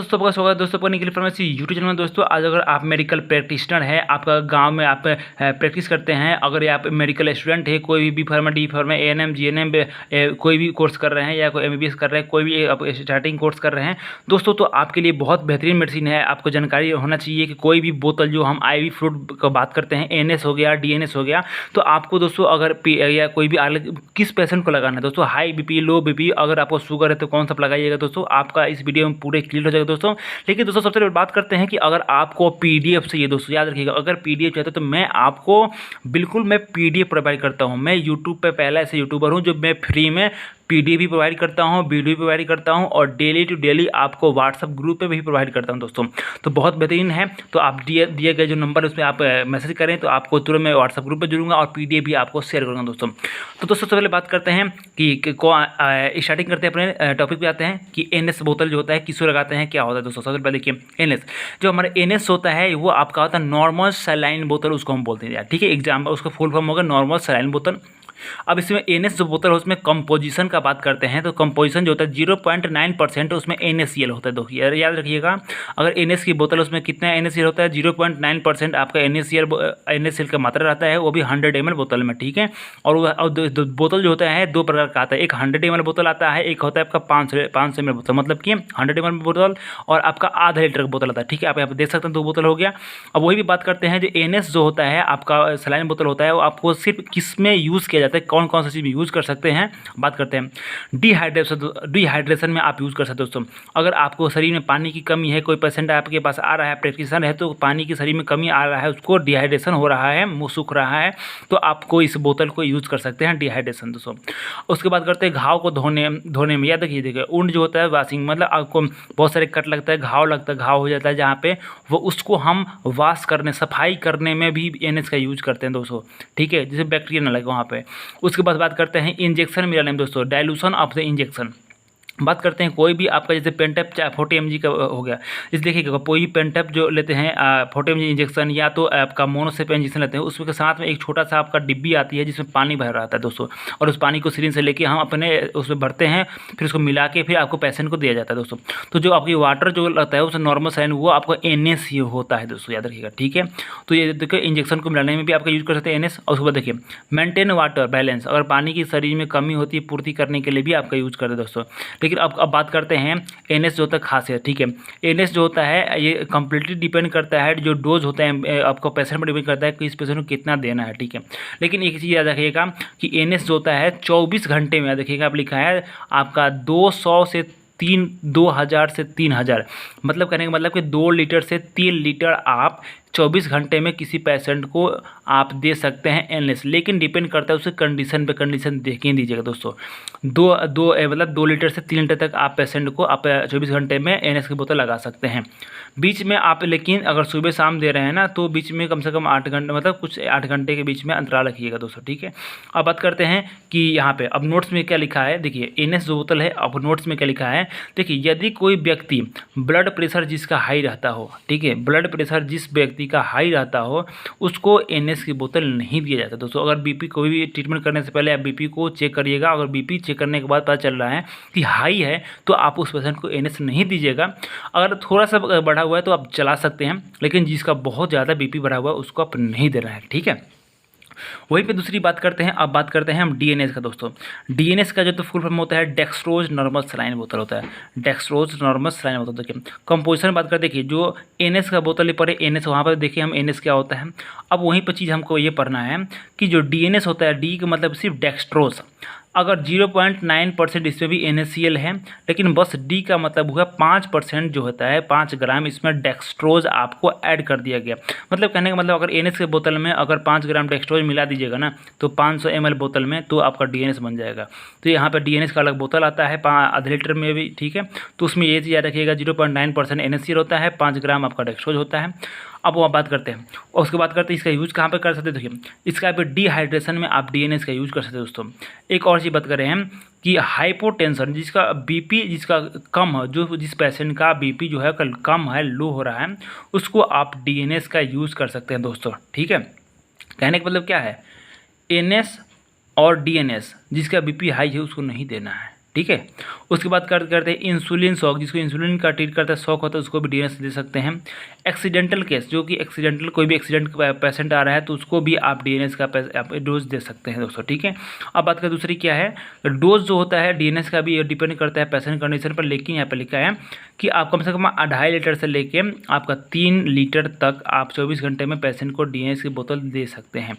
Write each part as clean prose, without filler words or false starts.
दोस्तों आपका स्वागत है दोस्तों अपनी निखिल फार्मेसी यूट्यूब चैनल में। दोस्तों आज अगर आप मेडिकल प्रैक्टिशनर हैं, आपका गांव में आप प्रैक्टिस करते हैं, अगर आप मेडिकल स्टूडेंट है, कोई भी pharma D pharma ANM GNM कोई भी कोर्स कर रहे हैं या कोई एमबीबीएस कर रहे हैं, कोई भी आप स्टार्टिंग कोर्स कर रहे हैं दोस्तों, तो आपके लिए बहुत बेहतरीन मेडिसिन है। आपको जानकारी होना चाहिए कि कोई भी बोतल जो हम IV फ्लूइड का बात करते हैं, एनएस हो गया, डीएनएस हो गया, तो आपको दोस्तों अगर या कोई भी किस पेशेंट को लगाना है दोस्तों, हाई बीपी, लो बीपी, अगर आपको शुगर है तो कौन सा लगाइएगा दोस्तों, आपका इस वीडियो में पूरे क्लियर हो जाएगा दोस्तों। लेकिन दोस्तों सबसे पहले बात करते हैं कि अगर आपको पीडीएफ चाहिए दोस्तों, याद रखिएगा, अगर पीडीएफ चाहते हो तो मैं आपको मैं पीडीएफ प्रोवाइड करता हूं। मैं यूट्यूब पे पहला ऐसे यूट्यूबर हूं जो मैं फ्री में पीडीएफ भी प्रोवाइड करता हूं, वीडियो भी प्रोवाइड करता हूं और डेली टू डेली आपको व्हाट्सअप ग्रुप पे भी प्रोवाइड करता हूं दोस्तों। तो बहुत बेहतरीन है। तो आप दिए गए जो नंबर उस पर आप मैसेज करें तो आपको तुरंत मैं व्हाट्सअप ग्रुप पे जुड़ूंगा और पीडीएफ भी आपको शेयर करूंगा दोस्तों। तो दोस्तों सबसे पहले बात करते हैं कि स्टार्टिंग करते हैं, अपने टॉपिक पे आते हैं कि एनएस बोतल जो होता है किसको लगाते हैं, क्या होता है दोस्तों। सबसे पहले देखिए, एनएस जो हमारा एनएस होता है वो आपका होता है नॉर्मल सलाइन बोतल, उसको हम बोलते हैं, ठीक है। एग्जाम्पल उसका फुल फॉर्म होगा नॉर्मल सलाइन बोतल। अब इसमें एनएस जो बोतल है उसमें कंपोजिशन का बात करते हैं तो कंपोजिशन जो होता है 0.9% उसमें NaCl होता है। दोस्तों याद रखिएगा, अगर एनएस की बोतल उसमें कितना NaCl होता है, 0.9% आपका NaCl का मात्रा रहता है, वो भी 100 ml बोतल में, ठीक है। और बोतल जो होता है दो प्रकार का आता है, एक 100 ml बोतल आता है, एक होता है आपका 500 ml बोतल, मतलब कि 100 ml बोतल और आपका आधा लीटर का बोतल आता है, ठीक है। आप यहाँ पर देख सकते हैं दो बोतल हो गया। अब वही भी बात करते हैं, जो एनएस जो होता है आपका सलाइन बोतल होता है वो आपको सिर्फ किस में यूज़ किया जाता है, कौन कौन सी चीज़ में यूज़ कर सकते हैं, बात करते हैं। डिहाइड्रेशन में आप यूज़ कर सकते हो दोस्तों। अगर आपको शरीर में पानी की कमी है, कोई पेशेंट आपके पास आ रहा है, प्रैक्टिशनर है, तो पानी की शरीर में कमी आ रहा है, उसको डिहाइड्रेशन हो रहा है, मुँह सूख रहा है, तो आपको इस बोतल को यूज़ कर सकते हैं, डिहाइड्रेशन दोस्तों। उसके बाद करते हैं घाव को धोने में। याद रखिए, देखिए ऊंड जो होता है वाशिंग, मतलब आपको बहुत सारे कट लगता है, घाव लगता है, घाव हो जाता है जहाँ पे, वो उसको हम वॉश करने, सफाई करने में भी एनएस का यूज करते हैं दोस्तों, ठीक है, जिससे बैक्टीरिया ना लगे वहाँ पे। उसके बाद बात करते हैं इंजेक्शन मिलाने में दोस्तों, डाइल्यूशन ऑफ द इंजेक्शन। बात करते हैं कोई भी आपका जैसे पेंटअप 40 mg का हो गया, जैसे देखिएगा कोई भी पेंटअप जो लेते हैं 40 mg इंजेक्शन, या तो आपका मोनोसेप इंजेक्शन लेते हैं, उसके साथ में एक छोटा सा आपका डिब्बी आती है जिसमें पानी भर रहता है दोस्तों, और उस पानी को सिरिंज से लेके हम अपने उसमें भरते हैं, फिर उसको मिला के फिर आपको पेशेंट को दिया जाता है दोस्तों। तो जो आपकी वाटर जो लगता है उस नॉर्मल साइन वो आपका NS ही होता है दोस्तों, याद रखिएगा, ठीक है। तो ये देखिए इंजेक्शन को मिलाने में भी आपका यूज कर सकते हैं NS। और उसके बाद देखिए मेंटेन वाटर बैलेंस, अगर पानी की शरीर में कमी होती है पूर्ति करने के लिए भी आपका यूज करते हैं दोस्तों। लेकिन अब बात करते हैं एनएस जो होता है खासियत, ठीक है। एनएस जो होता है ये कंप्लीटली डिपेंड करता है, जो डोज होता है आपको पेशेंट पर डिपेंड करता है कि इस पेशेंट को कितना देना है, ठीक है। लेकिन एक चीज़ याद रखिएगा कि एनएस जो होता है 24 घंटे में, याद रखिएगा, आप लिखा है आपका 2000 से 3000, मतलब कहने का मतलब कि 2 लीटर से 3 लीटर आप 24 घंटे में किसी पेशेंट को आप दे सकते हैं एनएस। लेकिन डिपेंड करता है उसके कंडीशन पे, कंडीशन देख के दीजिएगा दोस्तों। 2 लीटर से 3 लीटर तक आप पेशेंट को आप 24 घंटे में एनएस की बोतल लगा सकते हैं। बीच में आप लेकिन अगर सुबह शाम दे रहे हैं ना, तो बीच में कम से कम 8 घंटे, मतलब कुछ 8 घंटे के बीच में अंतराल रखिएगा दोस्तों, ठीक है। अब बात करते हैं कि यहाँ पे अब नोट्स में क्या लिखा है, देखिए एनएस जो बोतल है, अब नोट्स में क्या लिखा है, देखिए यदि कोई व्यक्ति ब्लड प्रेशर जिसका हाई रहता हो, ठीक है, ब्लड प्रेशर जिस व्यक्ति का हाई रहता हो उसको एनएस की बोतल नहीं दिया जाता दोस्तों। अगर बीपी कोई भी ट्रीटमेंट करने से पहले आप बीपी को चेक करिएगा, अगर बीपी चेक करने के बाद पता चल रहा है कि हाई है तो आप उस पेशेंट को एनएस नहीं दीजिएगा। अगर थोड़ा सा बढ़ा हुआ है तो आप चला सकते हैं, लेकिन जिसका बहुत ज़्यादा बीपी बढ़ा हुआ है उसको आप नहीं देना है, ठीक है। वहीं पे दूसरी बात करते हैं, अब बात करते हैं हम डीएनएस का दोस्तों। डीएनएस का जो तो फुल फॉर्म होता है डेक्सट्रोज नॉर्मल सलाइन बोतल होता है, डेक्सट्रोज नॉर्मल सलाइन बोतल। देखिए कंपोजिशन बात करते देखिए, जो एनएस का बोतल पर एनएस, वहाँ पर देखिए हम एनएस क्या होता है। अब वहीं पर चीज़ हमको ये पढ़ना है कि जो डीएनएस होता है, डी का मतलब सिर्फ डेक्सट्रोज, अगर 0.9% इसमें भी NaCl है, लेकिन बस डी का मतलब हुआ 5% जो होता है, 5 ग्राम इसमें डेक्सट्रोज आपको ऐड कर दिया गया। मतलब कहने का मतलब अगर एनएस के बोतल में अगर 5 ग्राम डेक्सट्रोज मिला दीजिएगा ना, तो 500 ml बोतल में तो आपका डीएनएस बन जाएगा। तो यहाँ पर डीएनएस का अलग बोतल आता है आधे लीटर में भी, ठीक है। तो उसमें ये चीज़ याद रखिएगा 0.9% NaCl होता है, 5 ग्राम आपका डेक्सट्रोज होता है। अब वो बात करते हैं, और उसके बाद करते हैं इसका यूज़ कहाँ पे कर सकते हैं। देखिए इसका पे डिहाइड्रेशन में आप डीएनएस का यूज़ कर सकते हैं दोस्तों। एक और चीज़ बात करें हम कि हाइपोटेंशन, जिसका बीपी जिसका कम है, जो जिस पेशेंट का बीपी जो है कम है, लो हो रहा है, उसको आप डीएनएस का यूज़ कर सकते हैं दोस्तों, ठीक है। कहने का मतलब क्या है, एनएस और डीएनएस जिसका बीपी हाई है उसको नहीं देना है, ठीक है। उसके बाद करते हैं इंसुलिन शॉक, जिसको इंसुलिन का ट्रीट करता है शॉक होता है उसको भी डीएनएस दे सकते हैं। एक्सीडेंटल केस, जो कि एक्सीडेंटल कोई भी एक्सीडेंट पेशेंट आ रहा है तो उसको भी आप डीएनएस का आप डोज दे सकते हैं दोस्तों, ठीक है। अब बात करें दूसरी क्या है, डोज जो होता है डीएनएस का भी डिपेंड करता है पेशेंट कंडीशन पर, लेकिन यहाँ पर लिखा है कि आप कम से कम 2.5 लीटर से लेके आपका 3 लीटर तक आप 24 घंटे में पेशेंट को डीएनएस की बोतल दे सकते हैं।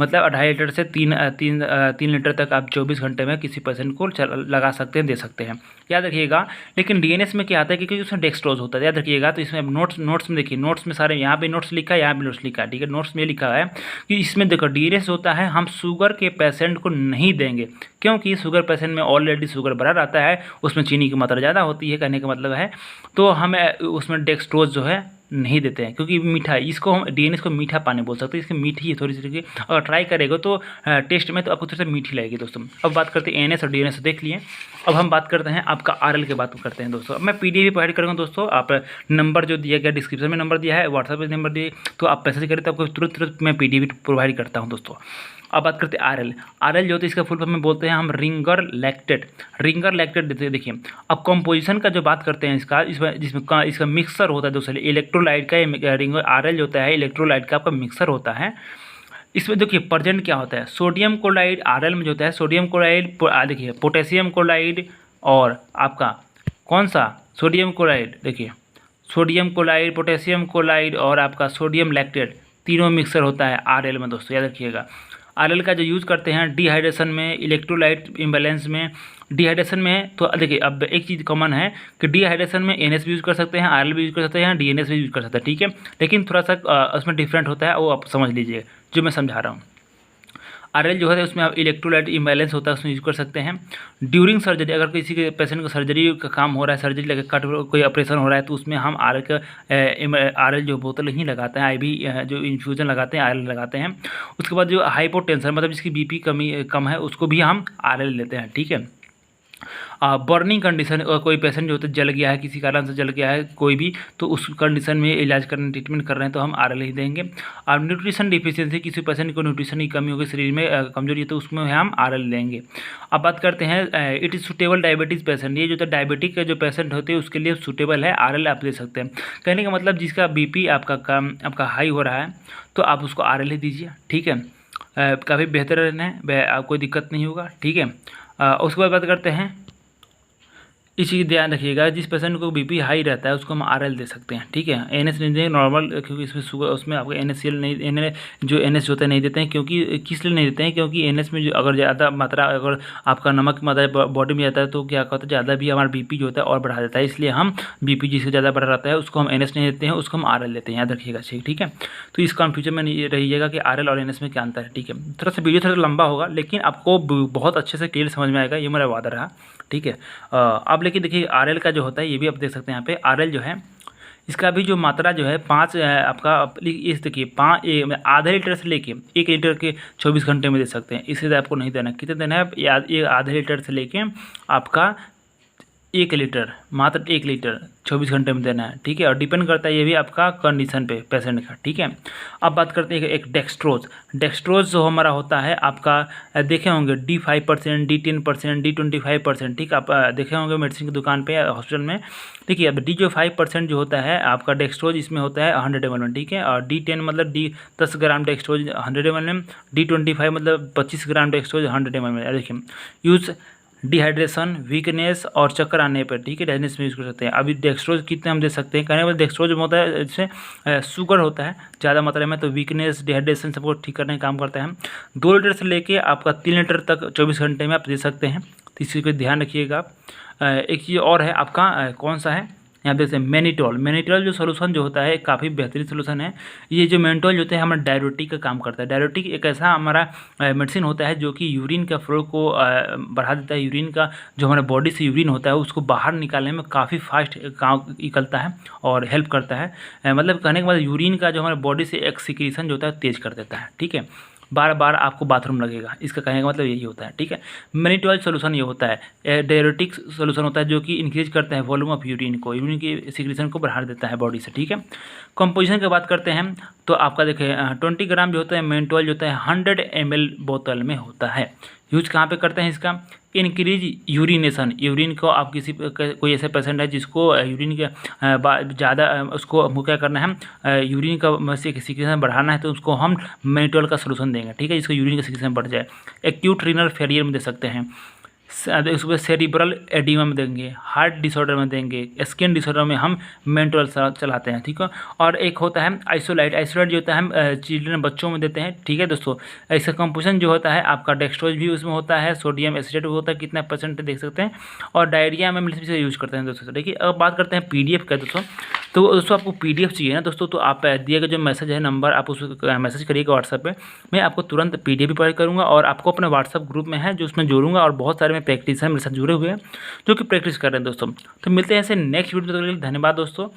मतलब 2.5 लीटर से 3 लीटर तक आप 24 घंटे में किसी पेशेंट को लगा सकते हैं, दे सकते हैं, याद रखिएगा। लेकिन डीएनएस में क्या आता है, क्योंकि उसमें डेक्सट्रोज होता है, याद रखिएगा। तो इसमें नोट्स में देखिए, नोट्स में सारे यहाँ पे नोट्स लिखा है, यहाँ पे नोट्स लिखा है, ठीक है। नोट्स में लिखा है कि इसमें देखो डीएनएस होता है हम शुगर के पेशेंट को नहीं देंगे, क्योंकि शुगर पेशेंट में ऑलरेडी शुगर बढ़ा रहता है, उसमें चीनी की मात्रा ज़्यादा होती है, कहने का मतलब है। तो हमें उसमें डेक्सट्रोज जो है नहीं देते हैं, क्योंकि मीठा है, इसको हम डीएनएस को मीठा पानी बोल सकते हैं, इसकी मीठी है थोड़ी सी, अगर ट्राई करेगा तो टेस्ट में तो आपको थोड़ी सी मीठी लगेगी दोस्तों। अब बात करते हैं एएनएस और डीएनएस देख लिए। अब हम बात करते हैं आपका आरएल की बात करते हैं दोस्तों। अब मैं पीडीएफ प्रोवाइड करूँगा दोस्तों, आप नंबर जो दिया गया डिस्क्रिप्शन में नंबर दिया है, व्हाट्सएप पे नंबर दिए, तो आप मैसेज करें तो आपको तुरंत मैं पीडीएफ प्रोवाइड करता हूँ दोस्तों। अब बात करते हैं आरएल। आरएल जो होता है इसका फुल फॉर्म में बोलते हैं हम रिंगर लैक्टेट देते हैं। देखिए अब कंपोजिशन का जो बात करते हैं इसका, जिसमें इसका मिक्सर होता है दोस्तों, इलेक्ट्रोलाइट का रिंगर आरएल जो होता है इलेक्ट्रोलाइट का आपका मिक्सर होता है। इसमें देखिए प्रेजेंट क्या होता है, सोडियम क्लोराइड आरएल में जो होता है सोडियम क्लोराइड, देखिए पोटेशियम क्लोराइड और आपका कौन सा सोडियम क्लोराइड, देखिए सोडियम क्लोराइड, पोटेशियम क्लोराइड और आपका सोडियम लैक्टेट, तीनों मिक्सर होता है आरएल में दोस्तों, याद रखिएगा। आरएल का जो यूज़ करते हैं डिहाइड्रेशन में, इलेक्ट्रोलाइट इम्बैलेंस में, डिहाइड्रेशन में। तो देखिए अब एक चीज़ कॉमन है कि डिहाइड्रेशन में एनएस भी यूज़ कर सकते हैं, आरएल भी यूज़ कर सकते हैं, डीएनएस भी यूज़ कर सकते हैं, ठीक है। लेकिन थोड़ा सा उसमें डिफरेंट होता है, वो आप समझ लीजिए जो मैं समझा रहा हूँ। आरएल जो है उसमें आप इलेक्ट्रोलाइट इम्बैलेंस होता है, उसमें यूज कर सकते हैं। ड्यूरिंग सर्जरी, अगर किसी के पेशेंट को सर्जरी का काम हो रहा है, सर्जरी लगे कट कोई ऑपरेशन हो रहा है, तो उसमें हम आरएल जो बोतल ही लगाते हैं, आईवी जो इन्फ्यूजन लगाते हैं आरएल लगाते हैं। उसके बाद जो हाइपोटेंशन मतलब जिसकी बीपी कम है उसको भी हम आरएल लेते हैं, ठीक है। बर्निंग कंडीशन, कोई पेशेंट जो होता है जल गया है, किसी कारण से जल गया है कोई भी, तो उस कंडीशन में इलाज करने ट्रीटमेंट कर रहे हैं तो हम आरएल ही देंगे। और न्यूट्रिशन डिफिशियंसी, किसी पेशेंट को न्यूट्रिशन की कमी होगी, शरीर में कमजोरी है, तो उसमें हम आरएल देंगे। अब बात करते हैं it is suitable diabetes patient, ये जो है डायबिटिक जो पेशेंट होते हैं उसके लिए सूटेबल है, आरएल आप दे सकते हैं। कहने का मतलब जिसका बीपी आपका हाई हो रहा है तो आप उसको आरएल ही दीजिए, ठीक है। काफ़ी बेहतर रहना है, कोई दिक्कत नहीं होगा, ठीक है। उसके बाद बात करते हैं, इस चीज़ ध्यान रखिएगा, जिस पेशेंट को बीपी हाई रहता है उसको हम आरएल दे सकते हैं, ठीक है। एनएस नहीं देंगे नॉर्मल, क्योंकि इसमें शुगर उसमें आपको एनएससीएल नहीं, जो एनएस होता है नहीं देते हैं, क्योंकि किस लिए नहीं देते हैं, क्योंकि एनएस में जो अगर ज़्यादा मात्रा अगर आपका नमक की मात्रा बॉडी में जाता है तो क्या होता है, ज़्यादा भी हमारा बीपी जो होता है और बढ़ा देता है, इसलिए हम बीपी जिससे ज़्यादा बढ़ा रहता है उसको हम एनएस नहीं देते हैं, उसको हम आरएल देते हैं, याद रखिएगा, ठीक है। तो इस कन्फ्यूजन में नहीं रहिएगा कि आरएल और एनएस में क्या अंतर है, ठीक है। थोड़ा सा वीडियो थोड़ा लंबा होगा लेकिन आपको बहुत अच्छे से क्लियर समझ में आएगा, ये मेरा वादा रहा, ठीक है। अब लेकिन देखिए आरएल का जो होता है ये भी आप देख सकते हैं यहाँ पे, आरएल जो है इसका भी जो मात्रा जो है 5 आपका इस देखिए 5 आधे लीटर से लेके 1 लीटर के 24 घंटे में दे सकते हैं, इससे ज़्यादा आपको नहीं देना। कितने देना है, ये आधे लीटर से लेके आपका 1 लीटर, मात्र 1 लीटर 24 घंटे में देना है, ठीक है। और डिपेंड करता है ये भी आपका कंडीशन पे पेशेंट का, ठीक है। अब बात करते हैं एक डेक्सट्रोज जो हमारा होता है आपका देखे होंगे D5%, D10%, D25%, ठीक, आप देखे होंगे मेडिसिन की दुकान पे हॉस्पिटल में। देखिए अब D5% जो होता है आपका डेक्सट्रोज इसमें होता है 100 ml में, ठीक है। और D10 मतलब 10 ग्राम डेक्सट्रोज 100 ml में, D25 मतलब 25 ग्राम डेक्सट्रोज 100 ml में। देखिए यूज़ डिहाइड्रेशन, वीकनेस और चक्कर आने पर, ठीक है, डायनेस में यूज़ कर सकते हैं। अभी डेक्सट्रोज कितने हम दे सकते हैं, कहने वाले डेक्सट्रोज में होता है जैसे शुगर होता है ज़्यादा मात्रा में, तो वीकनेस डिहाइड्रेशन सबको ठीक करने का काम करता है। 2 लीटर से लेके आपका 3 लीटर तक 24 घंटे में आप दे सकते हैं, तो इसी को ध्यान रखिएगा आप। एक चीज़ और है आपका कौन सा है, यहाँ देखते हैं मैनिटोल जो सोल्यूशन जो होता है काफ़ी बेहतरीन सोल्यूशन है। ये जो मैनिटोल जो होता है हमारा डायरेटिक का काम करता है। डायरेटिक एक ऐसा हमारा मेडिसिन होता है जो कि यूरिन का फ्लो को बढ़ा देता है, यूरिन का जो हमारे बॉडी से यूरिन होता है उसको बाहर निकालने में काफ़ी फास्ट काम निकलता है और हेल्प करता है। मतलब कहने के बाद यूरिन का जो हमारे बॉडी से एक सिक्रीशन जो होता है तेज़ कर देता है, ठीक है। बार बार आपको बाथरूम लगेगा, इसका कहने का मतलब यही होता है, ठीक है। मैनिटोल सोल्यूशन ये होता है डायरेटिक सोल्यूशन होता है जो कि इंक्रीज करता है वॉल्यूम ऑफ यूरिन को, यूरिन की सिक्रीशन को बढ़ा देता है बॉडी से, ठीक है। कंपोजिशन की बात करते हैं तो आपका देखिए 20 ग्राम जो होता है मैनिटोल जो होता है 100 ml बोतल में होता है। यूज कहाँ पे करते हैं इसका, इंक्रीज यूरिनेशन, यूरिन को आप किसी कोई ऐसे पेशेंट है जिसको यूरिन के ज़्यादा उसको क्या करना है, यूरिन का सिक्रेशन बढ़ाना है, तो उसको हम मेनिटोल का सोल्यूशन देंगे, ठीक है, जिसको यूरिन का सिक्रेशन बढ़ जाए। एक्यूट रीनल फेलियर में दे सकते हैं, उसमें सेरिब्रल एडिमा में देंगे, हार्ट डिसऑर्डर में देंगे, स्किन डिसऑर्डर में हम मेंटोल चलाते हैं, ठीक है। और एक होता है आइसोलाइट, आइसोलाइट जो होता है हम चिल्ड्रन बच्चों में देते हैं, ठीक है दोस्तों। इसका कंपोजिशन जो होता है आपका डेक्सट्रोज भी उसमें होता है, सोडियम एसिटेट भी होता है, कितना परसेंट देख सकते हैं। और डायरिया में हम इसे यूज़ करते हैं दोस्तों। देखिए अब बात करते हैं PDF का दोस्तों। तो दोस्तों आपको PDF चाहिए ना दोस्तों, तो आप दिए गए जो मैसेज है नंबर, आप उस मैसेज करिएगा व्हाट्सएप पे, मैं आपको तुरंत PDF भी प्रोवाइड करूँगा और आपको अपने व्हाट्सएप ग्रुप में है जो उसमें जोड़ूंगा। और बहुत सारे में प्रैक्टिस है मेरे साथ जुड़े हुए हैं जो कि प्रैक्टिस कर रहे हैं दोस्तों। तो मिलते हैं ऐसे नेक्स्ट वीडियो, धन्यवाद दोस्तों।